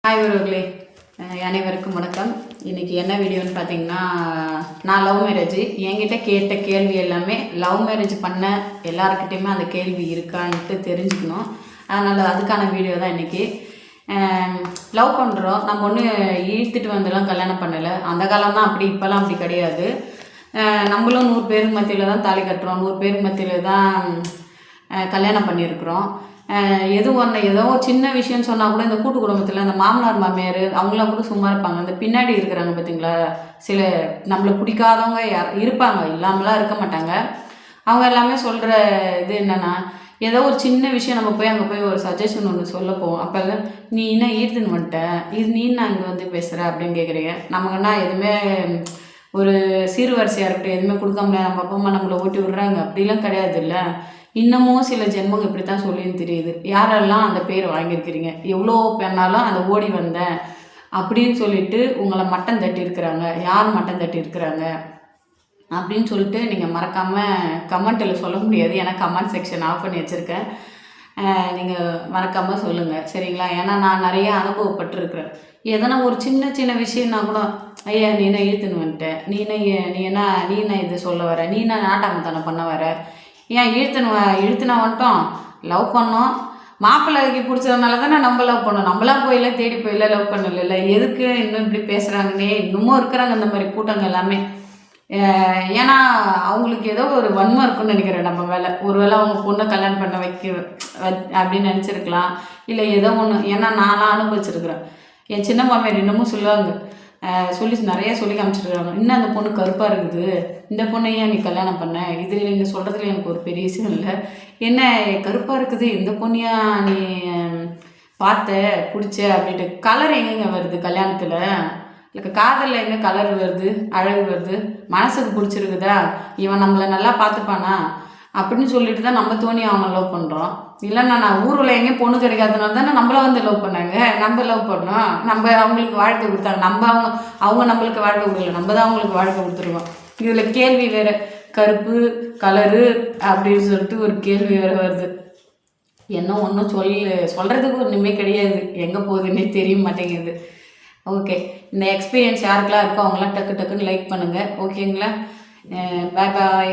Hi உறவுகளே, அனைவருக்கும் வணக்கம். இன்றைக்கி என்ன வீடியோன்னு பார்த்தீங்கன்னா, நான் லவ் மேரேஜ். என்கிட்ட கேட்ட கேள்வி எல்லாமே லவ் மேரேஜ் பண்ண எல்லாருக்கிட்டையுமே அந்த கேள்வி இருக்கான்ட்டு தெரிஞ்சுக்கணும். அதனால் அதுக்கான வீடியோ தான் இன்றைக்கி. லவ் பண்ணுறோம், நம்ம ஒன்று இழுத்துட்டு வந்துலாம் கல்யாணம் பண்ணலை. அந்த காலம் தான் அப்படி, இப்போலாம் அப்படி கிடையாது. நம்மளும் 100 பேருக்கு மத்தியில் தான் தாலி கட்டுறோம், 100 பேருக்கு மத்தியில் தான் கல்யாணம் பண்ணியிருக்கிறோம். ஏதோ சின்ன விஷயம்னு சொன்னால் கூட இந்த கூட்டு குடும்பத்தில் அந்த மாமனார் மாமியார் அவங்களாம் கூட சும்மா இருப்பாங்க. அந்த பின்னாடி இருக்கிறாங்க பார்த்தீங்களா, சில நம்மளை பிடிக்காதவங்க இருப்பாங்க, இல்லாமலாம் இருக்க மாட்டாங்க. அவங்க எல்லாமே சொல்கிற இது என்னென்னா, ஏதோ ஒரு சின்ன விஷயம் நம்ம போய் அங்கே போய் ஒரு சஜஷன் ஒன்று சொல்ல போவோம். அப்போல்லாம் நீ என்ன ஈர்த்துன்னு வந்துட்ட, இது நீ நான் இங்கே வந்து பேசுகிற அப்படின்னு கேட்குறீங்க. நமக்குன்னா எதுவுமே ஒரு சீர்வரிசையாக இருக்கட்டும் எதுவுமே கொடுக்காமல நம்ம அப்பா அம்மா நம்மளை ஓட்டி விடுறாங்க, அப்படிலாம் கிடையாது. இல்லை, இன்னமும் சில ஜென்மங்க இப்படி தான் சொல்லின்னு தெரியுது. யாரெல்லாம் அந்த பேர் வாங்கியிருக்கிறீங்க, எவ்வளோ பெண்ணாலும் அந்த ஓடி வந்தேன் அப்படின்னு சொல்லிட்டு உங்களை மட்டம் தட்டி இருக்கிறாங்க. யார் மட்டம் தட்டி இருக்கிறாங்க அப்படின்னு சொல்லிட்டு நீங்கள் மறக்காமல் கமெண்ட்டில் சொல்ல முடியாது. ஏன்னா கமெண்ட் செக்ஷன் ஆஃப் பண்ணி வச்சுருக்கேன். நீங்கள் மறக்காமல் சொல்லுங்கள், சரிங்களா? ஏன்னா நான் நிறைய அனுபவப்பட்டிருக்கிறேன். எதனா ஒரு சின்ன சின்ன விஷயம்னா கூட, ஐயா நீ என்ன இழுத்துன்னு வந்துட்டேன், நீ என்ன இது சொல்ல வர, நீ என்ன நாட்டாமத்தனை பண்ண வர, ஏன் இழுத்துனா வந்துட்டோம், லவ் பண்ணோம், மாப்பிள்ளைக்கு பிடிச்சதுனால தானே நம்ம லவ் பண்ணோம். நம்மளாம் போயில தேடி போயில லவ் பண்ணல. எதுக்கு இன்னும் இப்படி பேசுகிறாங்கன்னே இன்னமும் இருக்கிறாங்க இந்த மாதிரி கூட்டங்கள் எல்லாமே. ஏன்னா அவங்களுக்கு ஏதோ ஒரு வன்மம் இருக்குன்னு நினைக்கிறேன் நம்ம மேலே. ஒருவேளை அவங்க பொண்ணை கல்யாணம் பண்ண அப்படின்னு நினச்சிருக்கலாம், இல்லை ஏதோ ஒன்று. ஏன்னா நானாக அனுபவிச்சிருக்கிறேன். என் சின்ன மாமியார் இன்னமும் சொல்லுவாங்க, நிறைய சொல்லி காமிச்சிருக்காங்க, இன்னும் அந்த பொண்ணு கருப்பாக இருக்குது, இந்த பொண்ணை ஏன் நீ கல்யாணம் பண்ண, இது நீங்கள் சொல்கிறதுல எனக்கு ஒரு பெரிய விஷயம் இல்லை. என்ன கருப்பாக இருக்குது, இந்த பொண்ணையா நீ பார்த்த பிடிச்ச அப்படின்ட்டு. கலர் எங்கெங்க வருது கல்யாணத்தில்? இல்லை காதலில் எங்கே கலர் வருது, அழகு வருது? மனசுக்கு பிடிச்சிருக்குதா, இவன் நம்மளை நல்லா பார்த்துப்பானா அப்படின்னு சொல்லிட்டு தான் நம்ம தோணி அவனை லவ் பண்ணுறோம். இல்லைன்னா நான் ஊரில் எங்கேயும் பொண்ணு கிடைக்காதனால தானே நம்மளை வந்து லவ் பண்ணாங்க. நம்ம லவ் பண்ணோம், நம்ம அவங்களுக்கு வாழ்க்கை கொடுத்தாங்க. அவங்க நம்மளுக்கு வாழ்க்கை கொடுக்கல, நம்ம தான் அவங்களுக்கு வாழ்க்கை கொடுத்துருக்கோம். இதில் கேள்வி வேறு, கருப்பு கலரு அப்படின்னு சொல்லிட்டு ஒரு கேள்வி வேறு வருது. என்ன ஒன்றும் சொல்கிறதுக்கு ஒன்றுமே கிடையாது, எங்கே போகுதுன்னே தெரிய மாட்டேங்குது. ஓகே, இந்த எக்ஸ்பீரியன்ஸ் யாருக்கெல்லாம் இருக்கோ அவங்களாம் டக்குன்னு லைக் பண்ணுங்கள், ஓகேங்களா? பாய் பாய்.